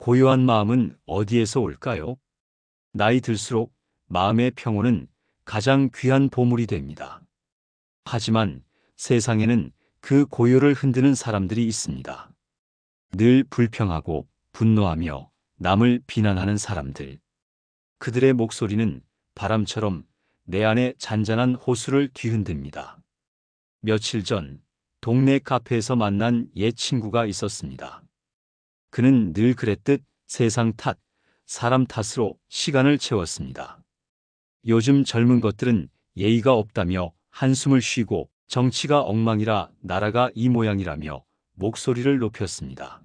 고요한 마음은 어디에서 올까요? 나이 들수록 마음의 평온은 가장 귀한 보물이 됩니다. 하지만 세상에는 그 고요를 흔드는 사람들이 있습니다. 늘 불평하고 분노하며 남을 비난하는 사람들. 그들의 목소리는 바람처럼 내 안에 잔잔한 호수를 뒤흔듭니다. 며칠 전 동네 카페에서 만난 옛 친구가 있었습니다. 그는 늘 그랬듯 세상 탓, 사람 탓으로 시간을 채웠습니다. 요즘 젊은 것들은 예의가 없다며 한숨을 쉬고 정치가 엉망이라 나라가 이 모양이라며 목소리를 높였습니다.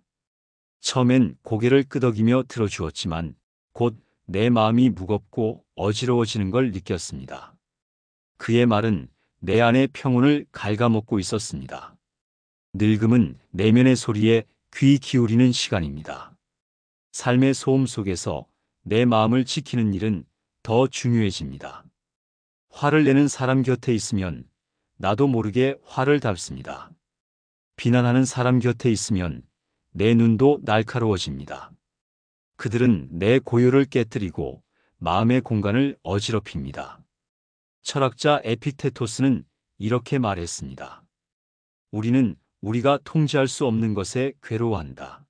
처음엔 고개를 끄덕이며 들어주었지만 곧 내 마음이 무겁고 어지러워지는 걸 느꼈습니다. 그의 말은 내 안의 평온을 갉아먹고 있었습니다. 늙음은 내면의 소리에 귀 기울이는 시간입니다. 삶의 소음 속에서 내 마음을 지키는 일은 더 중요해집니다. 화를 내는 사람 곁에 있으면 나도 모르게 화를 닮습니다. 비난하는 사람 곁에 있으면 내 눈도 날카로워집니다. 그들은 내 고요를 깨뜨리고 마음의 공간을 어지럽힙니다. 철학자 에픽테토스는 이렇게 말했습니다. 우리는 우리가 통제할 수 없는 것에 괴로워한다.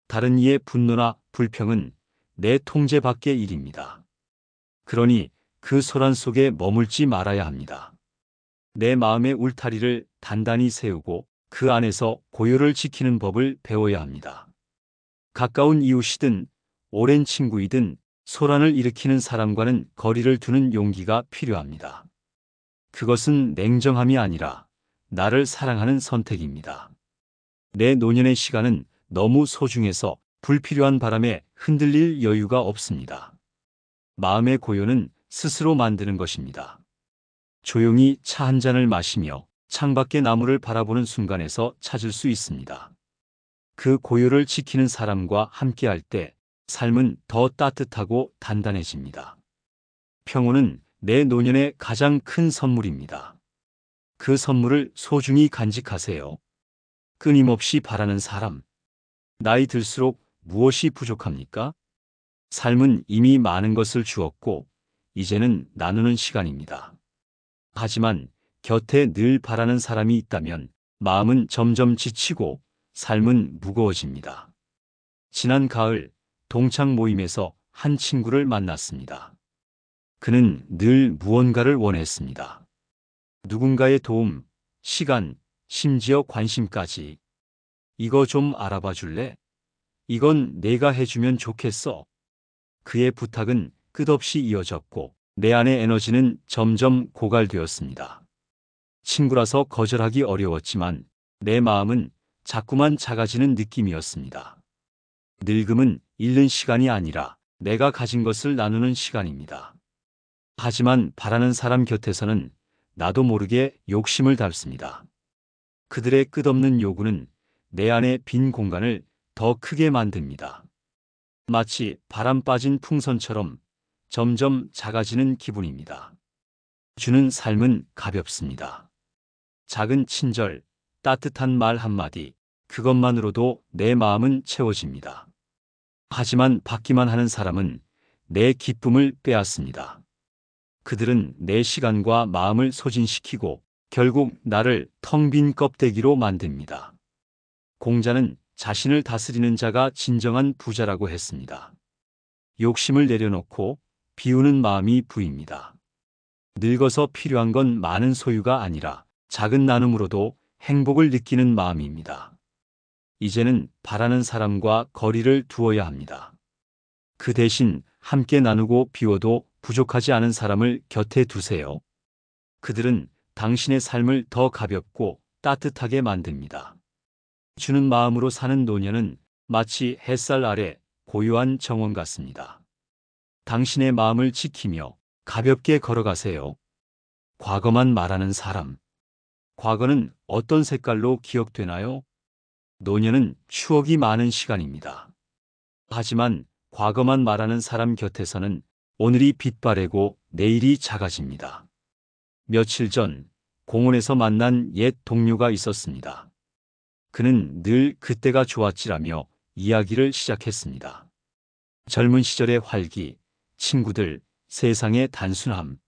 다른 이의 분노나 불평은 내 통제 밖의 일입니다. 그러니 그 소란 속에 머물지 말아야 합니다. 내 마음의 울타리를 단단히 세우고 그 안에서 고요를 지키는 법을 배워야 합니다. 가까운 이웃이든 오랜 친구이든 소란을 일으키는 사람과는 거리를 두는 용기가 필요합니다. 그것은 냉정함이 아니라 나를 사랑하는 선택입니다. 내 노년의 시간은 너무 소중해서 불필요한 바람에 흔들릴 여유가 없습니다. 마음의 고요는 스스로 만드는 것입니다. 조용히 차 한 잔을 마시며 창밖의 나무를 바라보는 순간에서 찾을 수 있습니다. 그 고요를 지키는 사람과 함께할 때 삶은 더 따뜻하고 단단해집니다. 평온은 내 노년의 가장 큰 선물입니다. 그 선물을 소중히 간직하세요. 끊임없이 바라는 사람. 나이 들수록 무엇이 부족합니까? 삶은 이미 많은 것을 주었고 이제는 나누는 시간입니다. 하지만 곁에 늘 바라는 사람이 있다면 마음은 점점 지치고 삶은 무거워집니다. 지난 가을 동창 모임에서 한 친구를 만났습니다. 그는 늘 무언가를 원했습니다. 누군가의 도움, 시간, 심지어 관심까지. 이거 좀 알아봐 줄래? 이건 내가 해주면 좋겠어. 그의 부탁은 끝없이 이어졌고 내 안의 에너지는 점점 고갈되었습니다. 친구라서 거절하기 어려웠지만 내 마음은 자꾸만 작아지는 느낌이었습니다. 늙음은 잃는 시간이 아니라 내가 가진 것을 나누는 시간입니다. 하지만 바라는 사람 곁에서는 나도 모르게 욕심을 닮습니다. 그들의 끝없는 요구는 내 안의 빈 공간을 더 크게 만듭니다. 마치 바람 빠진 풍선처럼 점점 작아지는 기분입니다. 주는 삶은 가볍습니다. 작은 친절, 따뜻한 말 한마디, 그것만으로도 내 마음은 채워집니다. 하지만 받기만 하는 사람은 내 기쁨을 빼앗습니다. 그들은 내 시간과 마음을 소진시키고 결국 나를 텅 빈 껍데기로 만듭니다. 공자는 자신을 다스리는 자가 진정한 부자라고 했습니다. 욕심을 내려놓고 비우는 마음이 부입니다. 늙어서 필요한 건 많은 소유가 아니라 작은 나눔으로도 행복을 느끼는 마음입니다. 이제는 바라는 사람과 거리를 두어야 합니다. 그 대신 함께 나누고 비워도 부족하지 않은 사람을 곁에 두세요. 그들은 당신의 삶을 더 가볍고 따뜻하게 만듭니다. 주는 마음으로 사는 노년은 마치 햇살 아래 고요한 정원 같습니다. 당신의 마음을 지키며 가볍게 걸어가세요. 과거만 말하는 사람. 과거는 어떤 색깔로 기억되나요? 노년은 추억이 많은 시간입니다. 하지만 과거만 말하는 사람 곁에서는 오늘이 빛바래고 내일이 작아집니다. 며칠 전 공원에서 만난 옛 동료가 있었습니다. 그는 늘 그때가 좋았지라며 이야기를 시작했습니다. 젊은 시절의 활기, 친구들, 세상의 단순함.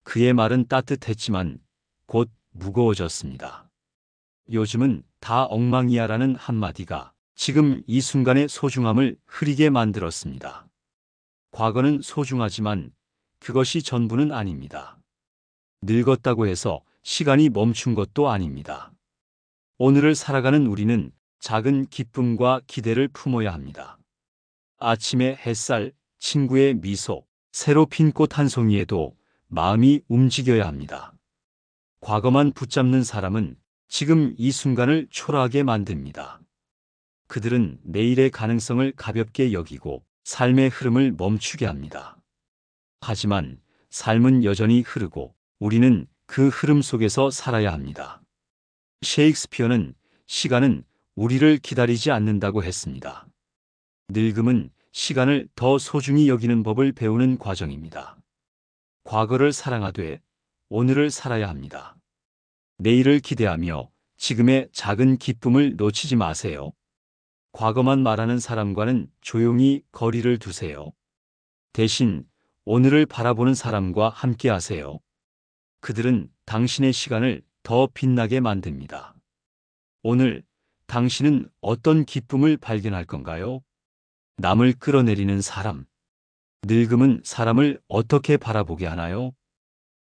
그의 말은 따뜻했지만 곧 무거워졌습니다. 요즘은 다 엉망이야라는 한마디가 지금 이 순간의 소중함을 흐리게 만들었습니다. 과거는 소중하지만 그것이 전부는 아닙니다. 늙었다고 해서 시간이 멈춘 것도 아닙니다. 오늘을 살아가는 우리는 작은 기쁨과 기대를 품어야 합니다. 아침의 햇살, 친구의 미소, 새로 핀 꽃 한 송이에도 마음이 움직여야 합니다. 과거만 붙잡는 사람은 지금 이 순간을 초라하게 만듭니다. 그들은 내일의 가능성을 가볍게 여기고 삶의 흐름을 멈추게 합니다. 하지만 삶은 여전히 흐르고 우리는 그 흐름 속에서 살아야 합니다. 셰익스피어는 시간은 우리를 기다리지 않는다고 했습니다. 늙음은 시간을 더 소중히 여기는 법을 배우는 과정입니다. 과거를 사랑하되 오늘을 살아야 합니다. 내일을 기대하며 지금의 작은 기쁨을 놓치지 마세요. 과거만 말하는 사람과는 조용히 거리를 두세요. 대신 오늘을 바라보는 사람과 함께 하세요. 그들은 당신의 시간을 더 빛나게 만듭니다. 오늘 당신은 어떤 기쁨을 발견할 건가요? 남을 끌어내리는 사람. 늙음은 사람을 어떻게 바라보게 하나요?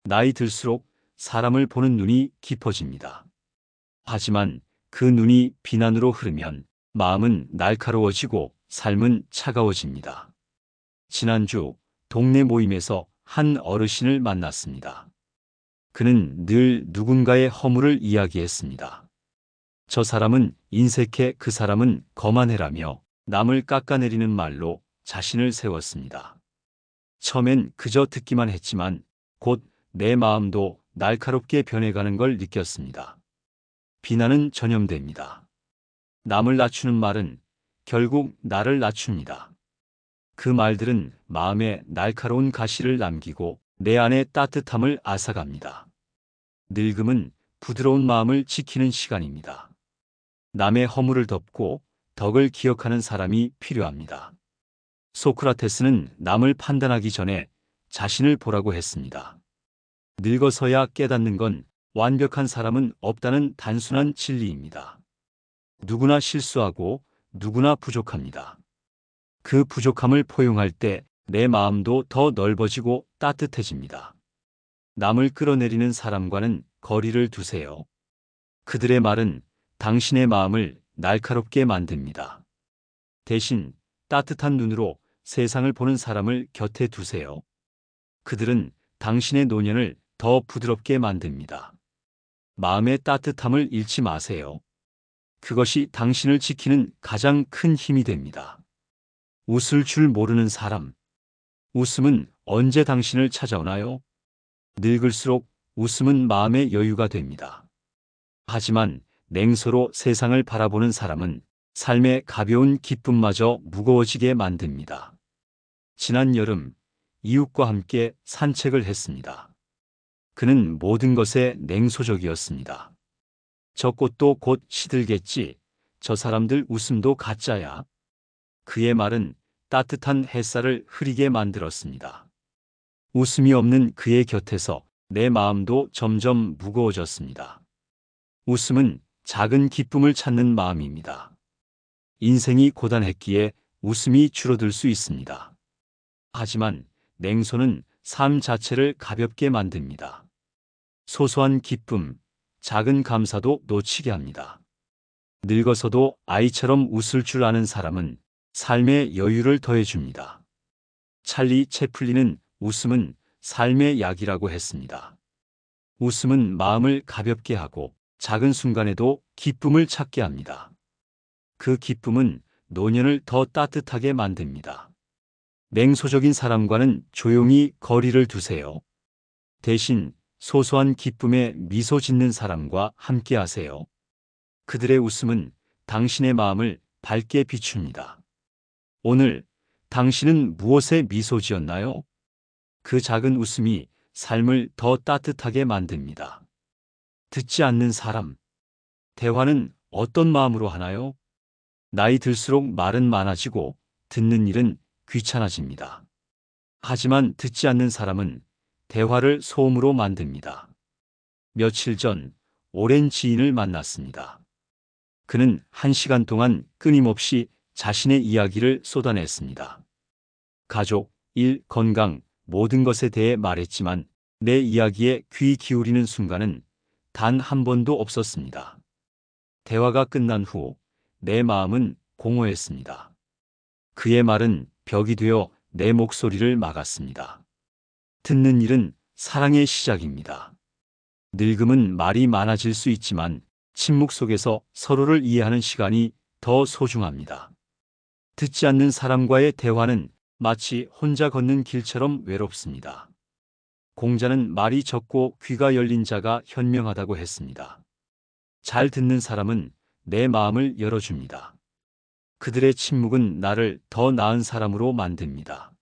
나이 들수록 사람을 보는 눈이 깊어집니다. 하지만 그 눈이 비난으로 흐르면 마음은 날카로워지고 삶은 차가워집니다. 지난주 동네 모임에서 한 어르신을 만났습니다. 그는 늘 누군가의 허물을 이야기했습니다. 저 사람은 인색해, 그 사람은 거만해라며 남을 깎아내리는 말로 자신을 세웠습니다. 처음엔 그저 듣기만 했지만 곧 내 마음도 날카롭게 변해가는 걸 느꼈습니다. 비난은 전염됩니다. 남을 낮추는 말은 결국 나를 낮춥니다. 그 말들은 마음에 날카로운 가시를 남기고 내 안의 따뜻함을 앗아갑니다. 늙음은 부드러운 마음을 지키는 시간입니다. 남의 허물을 덮고 덕을 기억하는 사람이 필요합니다. 소크라테스는 남을 판단하기 전에 자신을 보라고 했습니다. 늙어서야 깨닫는 건 완벽한 사람은 없다는 단순한 진리입니다. 누구나 실수하고 누구나 부족합니다. 그 부족함을 포용할 때 내 마음도 더 넓어지고 따뜻해집니다. 남을 끌어내리는 사람과는 거리를 두세요. 그들의 말은 당신의 마음을 날카롭게 만듭니다. 대신 따뜻한 눈으로 세상을 보는 사람을 곁에 두세요. 그들은 당신의 노년을 더 부드럽게 만듭니다. 마음의 따뜻함을 잃지 마세요. 그것이 당신을 지키는 가장 큰 힘이 됩니다. 웃을 줄 모르는 사람. 웃음은 언제 당신을 찾아오나요? 늙을수록 웃음은 마음의 여유가 됩니다. 하지만 냉소로 세상을 바라보는 사람은 삶의 가벼운 기쁨마저 무거워지게 만듭니다. 지난 여름 이웃과 함께 산책을 했습니다. 그는 모든 것에 냉소적이었습니다. 저 꽃도 곧 시들겠지. 저 사람들 웃음도 가짜야. 그의 말은 따뜻한 햇살을 흐리게 만들었습니다. 웃음이 없는 그의 곁에서 내 마음도 점점 무거워졌습니다. 웃음은 작은 기쁨을 찾는 마음입니다. 인생이 고단했기에 웃음이 줄어들 수 있습니다. 하지만 냉소는 삶 자체를 가볍게 만듭니다. 소소한 기쁨, 작은 감사도 놓치게 합니다. 늙어서도 아이처럼 웃을 줄 아는 사람은 삶의 여유를 더해줍니다. 찰리 채플린은 웃음은 삶의 약이라고 했습니다. 웃음은 마음을 가볍게 하고 작은 순간에도 기쁨을 찾게 합니다. 그 기쁨은 노년을 더 따뜻하게 만듭니다. 냉소적인 사람과는 조용히 거리를 두세요. 대신 소소한 기쁨에 미소 짓는 사람과 함께 하세요. 그들의 웃음은 당신의 마음을 밝게 비춥니다. 오늘 당신은 무엇에 미소 지었나요? 그 작은 웃음이 삶을 더 따뜻하게 만듭니다. 듣지 않는 사람. 대화는 어떤 마음으로 하나요? 나이 들수록 말은 많아지고 듣는 일은 귀찮아집니다. 하지만 듣지 않는 사람은 대화를 소음으로 만듭니다. 며칠 전 오랜 지인을 만났습니다. 그는 1시간 동안 끊임없이 자신의 이야기를 쏟아냈습니다. 가족, 일, 건강, 모든 것에 대해 말했지만 내 이야기에 귀 기울이는 순간은 단 한 번도 없었습니다. 대화가 끝난 후 내 마음은 공허했습니다. 그의 말은 벽이 되어 내 목소리를 막았습니다. 듣는 일은 사랑의 시작입니다. 늙음은 말이 많아질 수 있지만 침묵 속에서 서로를 이해하는 시간이 더 소중합니다. 듣지 않는 사람과의 대화는 마치 혼자 걷는 길처럼 외롭습니다. 공자는 말이 적고 귀가 열린 자가 현명하다고 했습니다. 잘 듣는 사람은 내 마음을 열어줍니다. 그들의 침묵은 나를 더 나은 사람으로 만듭니다.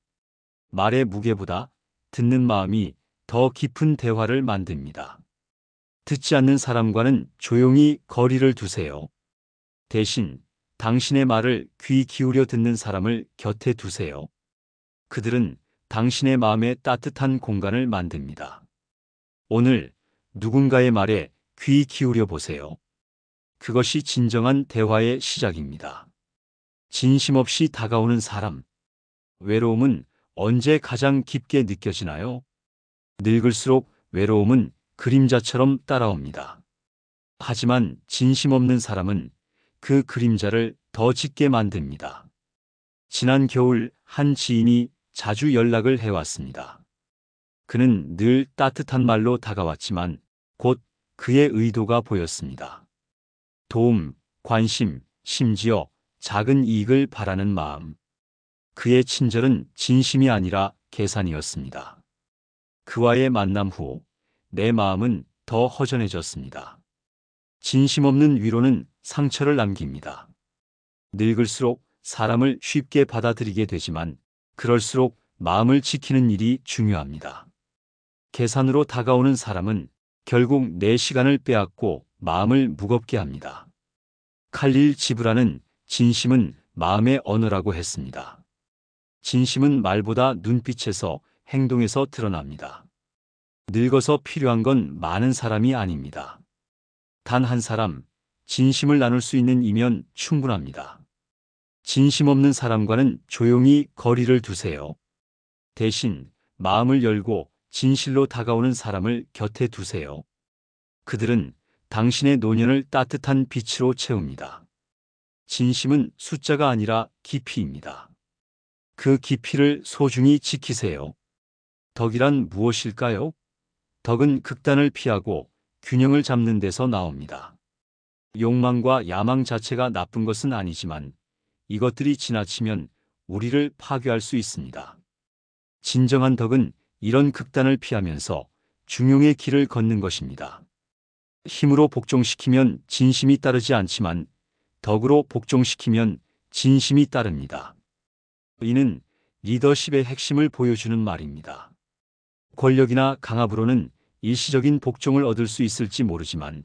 말의 무게보다 듣는 마음이 더 깊은 대화를 만듭니다. 듣지 않는 사람과는 조용히 거리를 두세요. 대신 당신의 말을 귀 기울여 듣는 사람을 곁에 두세요. 그들은 당신의 마음에 따뜻한 공간을 만듭니다. 오늘 누군가의 말에 귀 기울여 보세요. 그것이 진정한 대화의 시작입니다. 진심 없이 다가오는 사람. 외로움은 언제 가장 깊게 느껴지나요? 늙을수록 외로움은 그림자처럼 따라옵니다. 하지만 진심 없는 사람은 그 그림자를 더 짙게 만듭니다. 지난 겨울 한 지인이 자주 연락을 해왔습니다. 그는 늘 따뜻한 말로 다가왔지만 곧 그의 의도가 보였습니다. 도움, 관심, 심지어 작은 이익을 바라는 마음. 그의 친절은 진심이 아니라 계산이었습니다. 그와의 만남 후 내 마음은 더 허전해졌습니다. 진심 없는 위로는 상처를 남깁니다. 늙을수록 사람을 쉽게 받아들이게 되지만 그럴수록 마음을 지키는 일이 중요합니다. 계산으로 다가오는 사람은 결국 내 시간을 빼앗고 마음을 무겁게 합니다. 칼릴 지브라는 진심은 마음의 언어라고 했습니다. 진심은 말보다 눈빛에서 행동에서 드러납니다. 늙어서 필요한 건 많은 사람이 아닙니다. 단 한 사람, 진심을 나눌 수 있는 이면 충분합니다. 진심 없는 사람과는 조용히 거리를 두세요. 대신 마음을 열고 진실로 다가오는 사람을 곁에 두세요. 그들은 당신의 노년을 따뜻한 빛으로 채웁니다. 진심은 숫자가 아니라 깊이입니다. 그 깊이를 소중히 지키세요. 덕이란 무엇일까요? 덕은 극단을 피하고 균형을 잡는 데서 나옵니다. 욕망과 야망 자체가 나쁜 것은 아니지만 이것들이 지나치면 우리를 파괴할 수 있습니다. 진정한 덕은 이런 극단을 피하면서 중용의 길을 걷는 것입니다. 힘으로 복종시키면 진심이 따르지 않지만 덕으로 복종시키면 진심이 따릅니다. 이는 리더십의 핵심을 보여주는 말입니다. 권력이나 강압으로는 일시적인 복종을 얻을 수 있을지 모르지만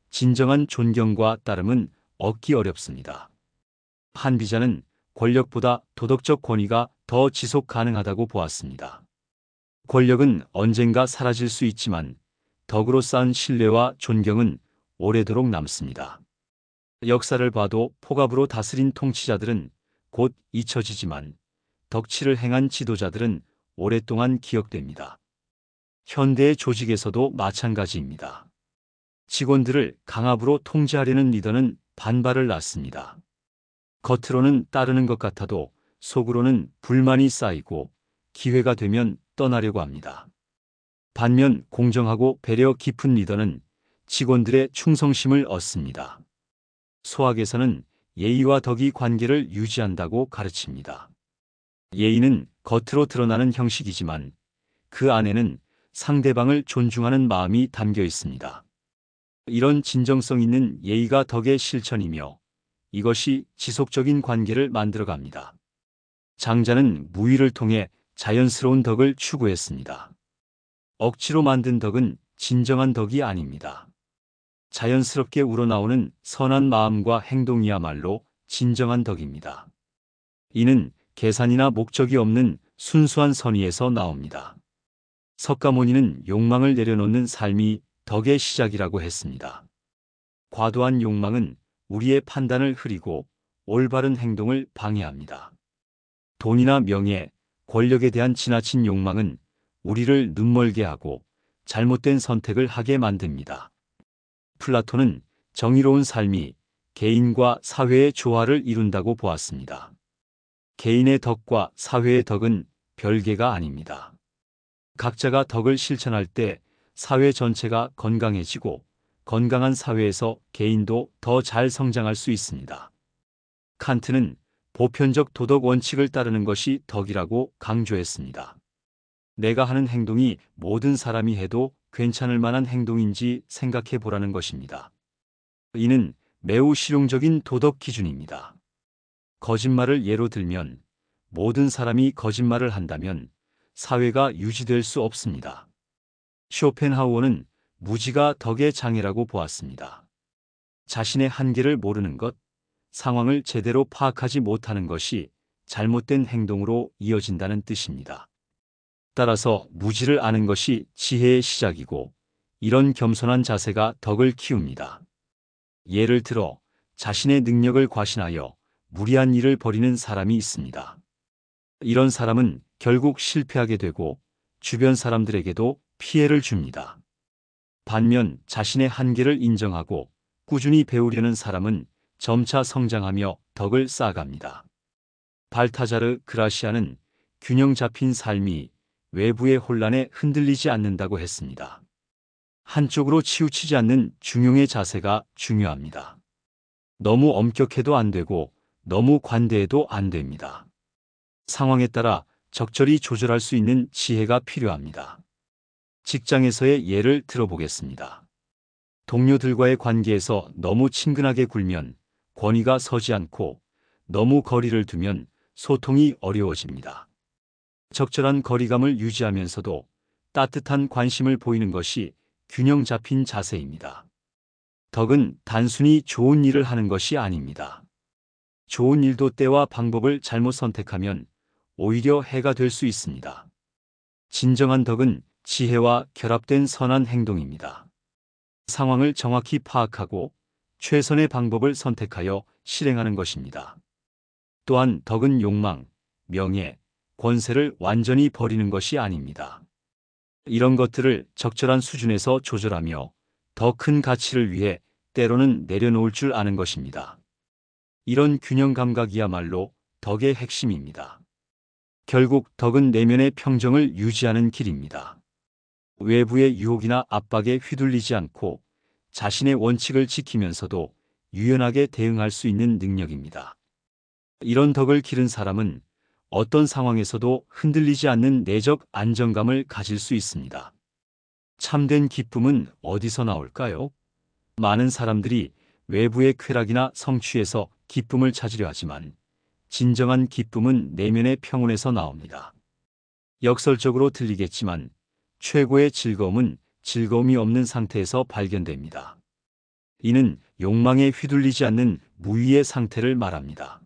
진정한 존경과 따름은 얻기 어렵습니다. 한 비자는 권력보다 도덕적 권위가 더 지속 가능하다고 보았습니다. 권력은 언젠가 사라질 수 있지만 덕으로 쌓은 신뢰와 존경은 오래도록 남습니다. 역사를 봐도 폭압으로 다스린 통치자들은 곧 잊혀지지만 덕치를 행한 지도자들은 오랫동안 기억됩니다. 현대의 조직에서도 마찬가지입니다. 직원들을 강압으로 통제하려는 리더는 반발을 낳습니다. 겉으로는 따르는 것 같아도 속으로는 불만이 쌓이고 기회가 되면 떠나려고 합니다. 반면 공정하고 배려 깊은 리더는 직원들의 충성심을 얻습니다. 소학에서는 예의와 덕이 관계를 유지한다고 가르칩니다. 예의는 겉으로 드러나는 형식이지만 그 안에는 상대방을 존중하는 마음이 담겨 있습니다. 이런 진정성 있는 예의가 덕의 실천이며 이것이 지속적인 관계를 만들어갑니다. 장자는 무의를 통해 자연스러운 덕을 추구했습니다. 억지로 만든 덕은 진정한 덕이 아닙니다. 자연스럽게 우러나오는 선한 마음과 행동이야말로 진정한 덕입니다. 이는 계산이나 목적이 없는 순수한 선의에서 나옵니다. 석가모니는 욕망을 내려놓는 삶이 덕의 시작이라고 했습니다. 과도한 욕망은 우리의 판단을 흐리고 올바른 행동을 방해합니다. 돈이나 명예, 권력에 대한 지나친 욕망은 우리를 눈멀게 하고 잘못된 선택을 하게 만듭니다. 플라톤은 정의로운 삶이 개인과 사회의 조화를 이룬다고 보았습니다. 개인의 덕과 사회의 덕은 별개가 아닙니다. 각자가 덕을 실천할 때 사회 전체가 건강해지고 건강한 사회에서 개인도 더 잘 성장할 수 있습니다. 칸트는 보편적 도덕 원칙을 따르는 것이 덕이라고 강조했습니다. 내가 하는 행동이 모든 사람이 해도 괜찮을 만한 행동인지 생각해 보라는 것입니다. 이는 매우 실용적인 도덕 기준입니다. 거짓말을 예로 들면 모든 사람이 거짓말을 한다면 사회가 유지될 수 없습니다. 쇼펜하우어는 무지가 덕의 장애라고 보았습니다. 자신의 한계를 모르는 것, 상황을 제대로 파악하지 못하는 것이 잘못된 행동으로 이어진다는 뜻입니다. 따라서 무지를 아는 것이 지혜의 시작이고 이런 겸손한 자세가 덕을 키웁니다. 예를 들어 자신의 능력을 과신하여 무리한 일을 벌이는 사람이 있습니다. 이런 사람은 결국 실패하게 되고 주변 사람들에게도 피해를 줍니다. 반면 자신의 한계를 인정하고 꾸준히 배우려는 사람은 점차 성장하며 덕을 쌓아갑니다. 발타자르 그라시아는 균형 잡힌 삶이 외부의 혼란에 흔들리지 않는다고 했습니다. 한쪽으로 치우치지 않는 중용의 자세가 중요합니다. 너무 엄격해도 안 되고 너무 관대해도 안 됩니다. 상황에 따라 적절히 조절할 수 있는 지혜가 필요합니다. 직장에서의 예를 들어보겠습니다. 동료들과의 관계에서 너무 친근하게 굴면 권위가 서지 않고 너무 거리를 두면 소통이 어려워집니다. 적절한 거리감을 유지하면서도 따뜻한 관심을 보이는 것이 균형 잡힌 자세입니다. 덕은 단순히 좋은 일을 하는 것이 아닙니다. 좋은 일도 때와 방법을 잘못 선택하면 오히려 해가 될 수 있습니다. 진정한 덕은 지혜와 결합된 선한 행동입니다. 상황을 정확히 파악하고 최선의 방법을 선택하여 실행하는 것입니다. 또한 덕은 욕망, 명예, 권세를 완전히 버리는 것이 아닙니다. 이런 것들을 적절한 수준에서 조절하며 더 큰 가치를 위해 때로는 내려놓을 줄 아는 것입니다. 이런 균형 감각이야말로 덕의 핵심입니다. 결국 덕은 내면의 평정을 유지하는 길입니다. 외부의 유혹이나 압박에 휘둘리지 않고 자신의 원칙을 지키면서도 유연하게 대응할 수 있는 능력입니다. 이런 덕을 기른 사람은 어떤 상황에서도 흔들리지 않는 내적 안정감을 가질 수 있습니다. 참된 기쁨은 어디서 나올까요? 많은 사람들이 외부의 쾌락이나 성취에서 기쁨을 찾으려 하지만 진정한 기쁨은 내면의 평온에서 나옵니다. 역설적으로 들리겠지만 최고의 즐거움은 즐거움이 없는 상태에서 발견됩니다. 이는 욕망에 휘둘리지 않는 무위의 상태를 말합니다.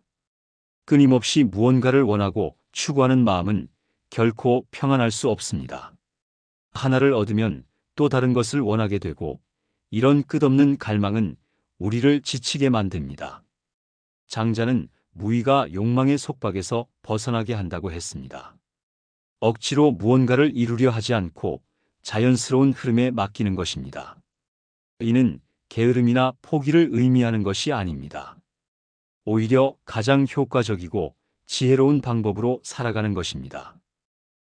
끊임없이 무언가를 원하고 추구하는 마음은 결코 평안할 수 없습니다. 하나를 얻으면 또 다른 것을 원하게 되고 이런 끝없는 갈망은 우리를 지치게 만듭니다. 장자는 무위가 욕망의 속박에서 벗어나게 한다고 했습니다. 억지로 무언가를 이루려 하지 않고 자연스러운 흐름에 맡기는 것입니다. 이는 게으름이나 포기를 의미하는 것이 아닙니다. 오히려 가장 효과적이고 지혜로운 방법으로 살아가는 것입니다.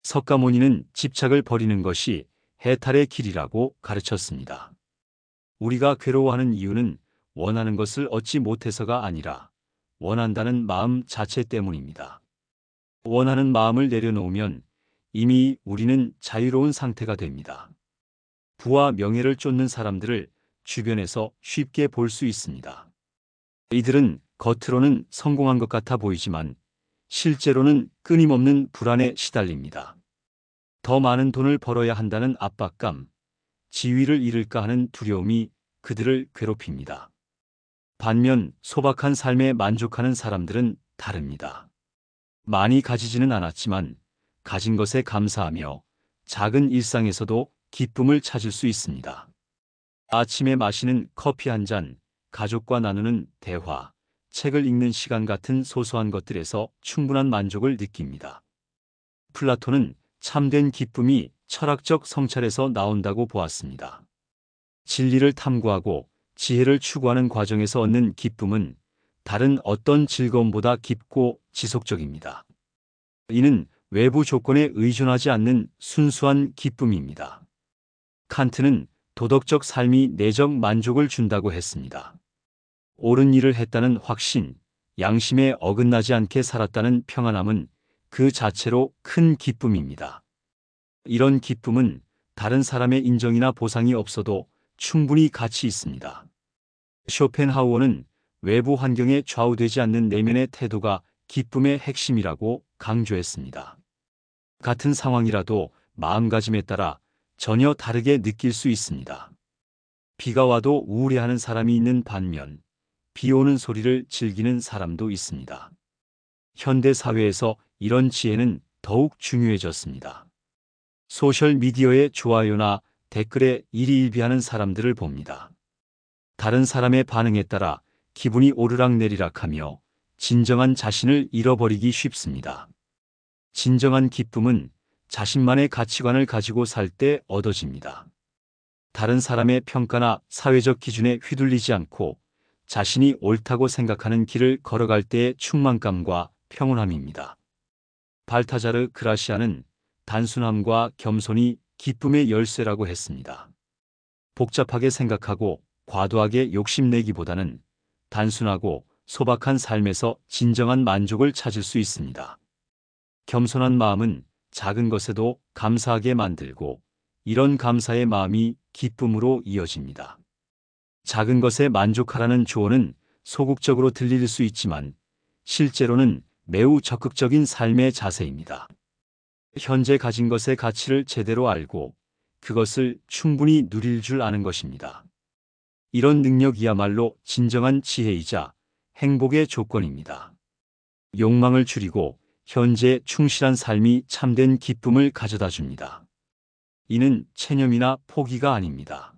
석가모니는 집착을 버리는 것이 해탈의 길이라고 가르쳤습니다. 우리가 괴로워하는 이유는 원하는 것을 얻지 못해서가 아니라 원한다는 마음 자체 때문입니다. 원하는 마음을 내려놓으면 이미 우리는 자유로운 상태가 됩니다. 부와 명예를 쫓는 사람들을 주변에서 쉽게 볼 수 있습니다. 이들은 겉으로는 성공한 것 같아 보이지만 실제로는 끊임없는 불안에 시달립니다. 더 많은 돈을 벌어야 한다는 압박감, 지위를 잃을까 하는 두려움이 그들을 괴롭힙니다. 반면 소박한 삶에 만족하는 사람들은 다릅니다. 많이 가지지는 않았지만 가진 것에 감사하며 작은 일상에서도 기쁨을 찾을 수 있습니다. 아침에 마시는 커피 한 잔, 가족과 나누는 대화, 책을 읽는 시간 같은 소소한 것들에서 충분한 만족을 느낍니다. 플라톤은 참된 기쁨이 철학적 성찰에서 나온다고 보았습니다. 진리를 탐구하고 지혜를 추구하는 과정에서 얻는 기쁨은 다른 어떤 즐거움보다 깊고 지속적입니다. 이는 외부 조건에 의존하지 않는 순수한 기쁨입니다. 칸트는 도덕적 삶이 내적 만족을 준다고 했습니다. 옳은 일을 했다는 확신, 양심에 어긋나지 않게 살았다는 평안함은 그 자체로 큰 기쁨입니다. 이런 기쁨은 다른 사람의 인정이나 보상이 없어도 충분히 가치 있습니다. 쇼펜하우어는 외부 환경에 좌우되지 않는 내면의 태도가 기쁨의 핵심이라고 강조했습니다. 같은 상황이라도 마음가짐에 따라 전혀 다르게 느낄 수 있습니다. 비가 와도 우울해하는 사람이 있는 반면 비 오는 소리를 즐기는 사람도 있습니다. 현대 사회에서 이런 지혜는 더욱 중요해졌습니다. 소셜미디어의 좋아요나 댓글에 일희일비하는 사람들을 봅니다. 다른 사람의 반응에 따라 기분이 오르락내리락하며 진정한 자신을 잃어버리기 쉽습니다. 진정한 기쁨은 자신만의 가치관을 가지고 살 때 얻어집니다. 다른 사람의 평가나 사회적 기준에 휘둘리지 않고 자신이 옳다고 생각하는 길을 걸어갈 때의 충만감과 평온함입니다. 발타자르 그라시아는 단순함과 겸손이 기쁨의 열쇠라고 했습니다. 복잡하게 생각하고 과도하게 욕심내기보다는 단순하고 소박한 삶에서 진정한 만족을 찾을 수 있습니다. 겸손한 마음은 작은 것에도 감사하게 만들고 이런 감사의 마음이 기쁨으로 이어집니다. 작은 것에 만족하라는 조언은 소극적으로 들릴 수 있지만 실제로는 매우 적극적인 삶의 자세입니다. 현재 가진 것의 가치를 제대로 알고 그것을 충분히 누릴 줄 아는 것입니다. 이런 능력이야말로 진정한 지혜이자 행복의 조건입니다. 욕망을 줄이고 현재에 충실한 삶이 참된 기쁨을 가져다 줍니다. 이는 체념이나 포기가 아닙니다.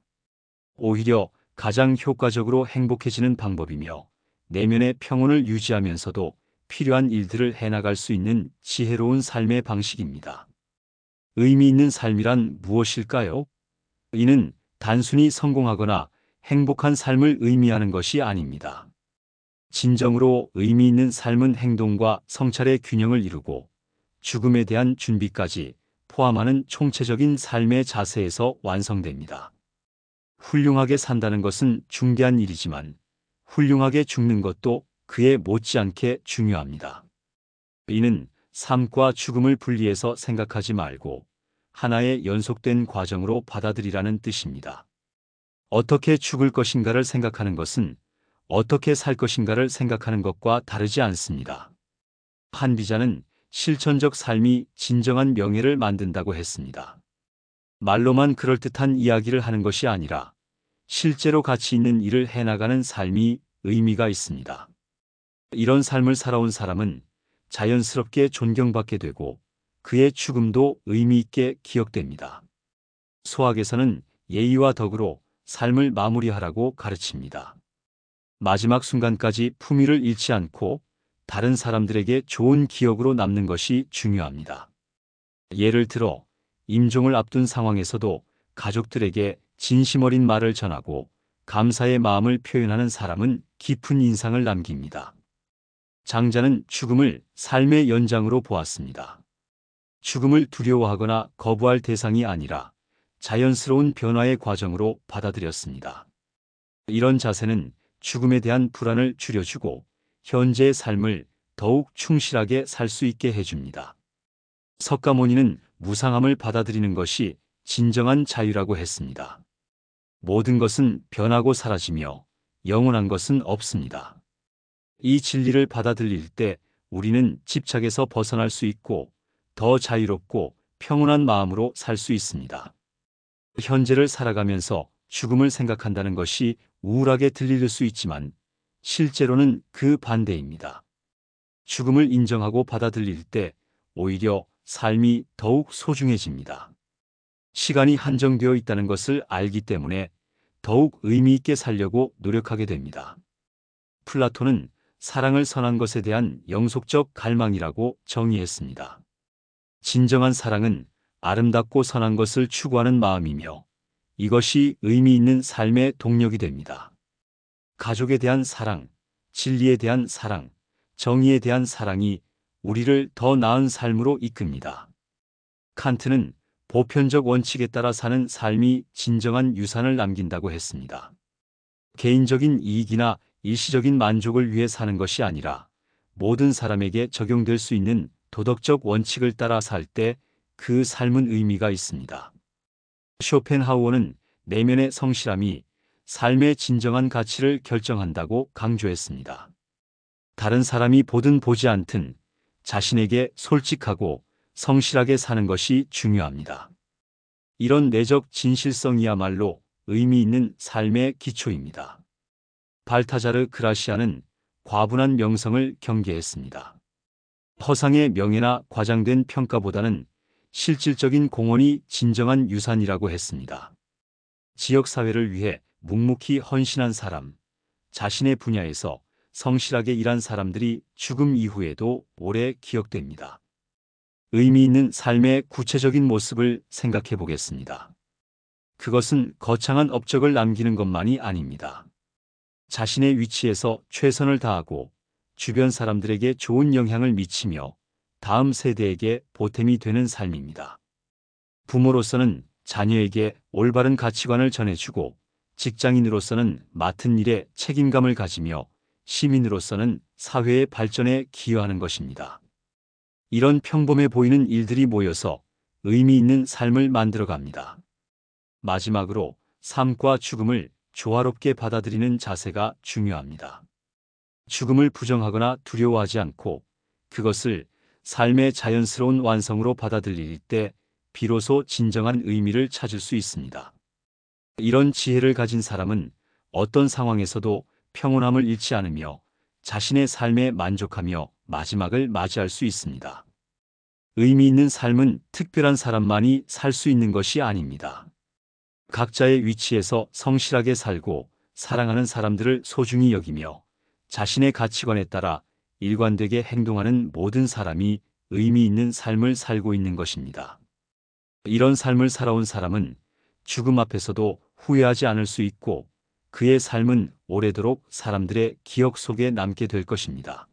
오히려 가장 효과적으로 행복해지는 방법이며 내면의 평온을 유지하면서도 필요한 일들을 해나갈 수 있는 지혜로운 삶의 방식입니다. 의미 있는 삶이란 무엇일까요? 이는 단순히 성공하거나 행복한 삶을 의미하는 것이 아닙니다. 진정으로 의미 있는 삶은 행동과 성찰의 균형을 이루고 죽음에 대한 준비까지 포함하는 총체적인 삶의 자세에서 완성됩니다. 훌륭하게 산다는 것은 중대한 일이지만 훌륭하게 죽는 것도 그에 못지않게 중요합니다. 이는 삶과 죽음을 분리해서 생각하지 말고 하나의 연속된 과정으로 받아들이라는 뜻입니다. 어떻게 죽을 것인가를 생각하는 것은 어떻게 살 것인가를 생각하는 것과 다르지 않습니다. 한비자는 실천적 삶이 진정한 명예를 만든다고 했습니다. 말로만 그럴듯한 이야기를 하는 것이 아니라 실제로 가치 있는 일을 해나가는 삶이 의미가 있습니다. 이런 삶을 살아온 사람은 자연스럽게 존경받게 되고 그의 죽음도 의미 있게 기억됩니다. 소학에서는 예의와 덕으로 삶을 마무리하라고 가르칩니다. 마지막 순간까지 품위를 잃지 않고 다른 사람들에게 좋은 기억으로 남는 것이 중요합니다. 예를 들어 임종을 앞둔 상황에서도 가족들에게 진심 어린 말을 전하고 감사의 마음을 표현하는 사람은 깊은 인상을 남깁니다. 장자는 죽음을 삶의 연장으로 보았습니다. 죽음을 두려워하거나 거부할 대상이 아니라 자연스러운 변화의 과정으로 받아들였습니다. 이런 자세는 죽음에 대한 불안을 줄여주고 현재의 삶을 더욱 충실하게 살 수 있게 해줍니다. 석가모니는 무상함을 받아들이는 것이 진정한 자유라고 했습니다. 모든 것은 변하고 사라지며 영원한 것은 없습니다. 이 진리를 받아들일 때 우리는 집착에서 벗어날 수 있고 더 자유롭고 평온한 마음으로 살 수 있습니다. 현재를 살아가면서 죽음을 생각한다는 것이 우울하게 들릴 수 있지만 실제로는 그 반대입니다. 죽음을 인정하고 받아들일 때 오히려 삶이 더욱 소중해집니다. 시간이 한정되어 있다는 것을 알기 때문에 더욱 의미 있게 살려고 노력하게 됩니다. 플라톤은 사랑을 선한 것에 대한 영속적 갈망이라고 정의했습니다. 진정한 사랑은 아름답고 선한 것을 추구하는 마음이며 이것이 의미 있는 삶의 동력이 됩니다. 가족에 대한 사랑, 진리에 대한 사랑, 정의에 대한 사랑이 우리를 더 나은 삶으로 이끕니다. 칸트는 보편적 원칙에 따라 사는 삶이 진정한 유산을 남긴다고 했습니다. 개인적인 이익이나 일시적인 만족을 위해 사는 것이 아니라 모든 사람에게 적용될 수 있는 도덕적 원칙을 따라 살 때 그 삶은 의미가 있습니다. 쇼펜하우어는 내면의 성실함이 삶의 진정한 가치를 결정한다고 강조했습니다. 다른 사람이 보든 보지 않든 자신에게 솔직하고 성실하게 사는 것이 중요합니다. 이런 내적 진실성이야말로 의미 있는 삶의 기초입니다. 발타자르 그라시아는 과분한 명성을 경계했습니다. 허상의 명예나 과장된 평가보다는 실질적인 공헌이 진정한 유산이라고 했습니다. 지역사회를 위해 묵묵히 헌신한 사람, 자신의 분야에서 성실하게 일한 사람들이 죽음 이후에도 오래 기억됩니다. 의미 있는 삶의 구체적인 모습을 생각해 보겠습니다. 그것은 거창한 업적을 남기는 것만이 아닙니다. 자신의 위치에서 최선을 다하고 주변 사람들에게 좋은 영향을 미치며 다음 세대에게 보탬이 되는 삶입니다. 부모로서는 자녀에게 올바른 가치관을 전해주고 직장인으로서는 맡은 일에 책임감을 가지며 시민으로서는 사회의 발전에 기여하는 것입니다. 이런 평범해 보이는 일들이 모여서 의미 있는 삶을 만들어갑니다. 마지막으로 삶과 죽음을 조화롭게 받아들이는 자세가 중요합니다. 죽음을 부정하거나 두려워하지 않고 그것을 삶의 자연스러운 완성으로 받아들일 때 비로소 진정한 의미를 찾을 수 있습니다. 이런 지혜를 가진 사람은 어떤 상황에서도 평온함을 잃지 않으며 자신의 삶에 만족하며 마지막을 맞이할 수 있습니다. 의미 있는 삶은 특별한 사람만이 살 수 있는 것이 아닙니다. 각자의 위치에서 성실하게 살고 사랑하는 사람들을 소중히 여기며 자신의 가치관에 따라 일관되게 행동하는 모든 사람이 의미 있는 삶을 살고 있는 것입니다. 이런 삶을 살아온 사람은 죽음 앞에서도 후회하지 않을 수 있고 그의 삶은 오래도록 사람들의 기억 속에 남게 될 것입니다.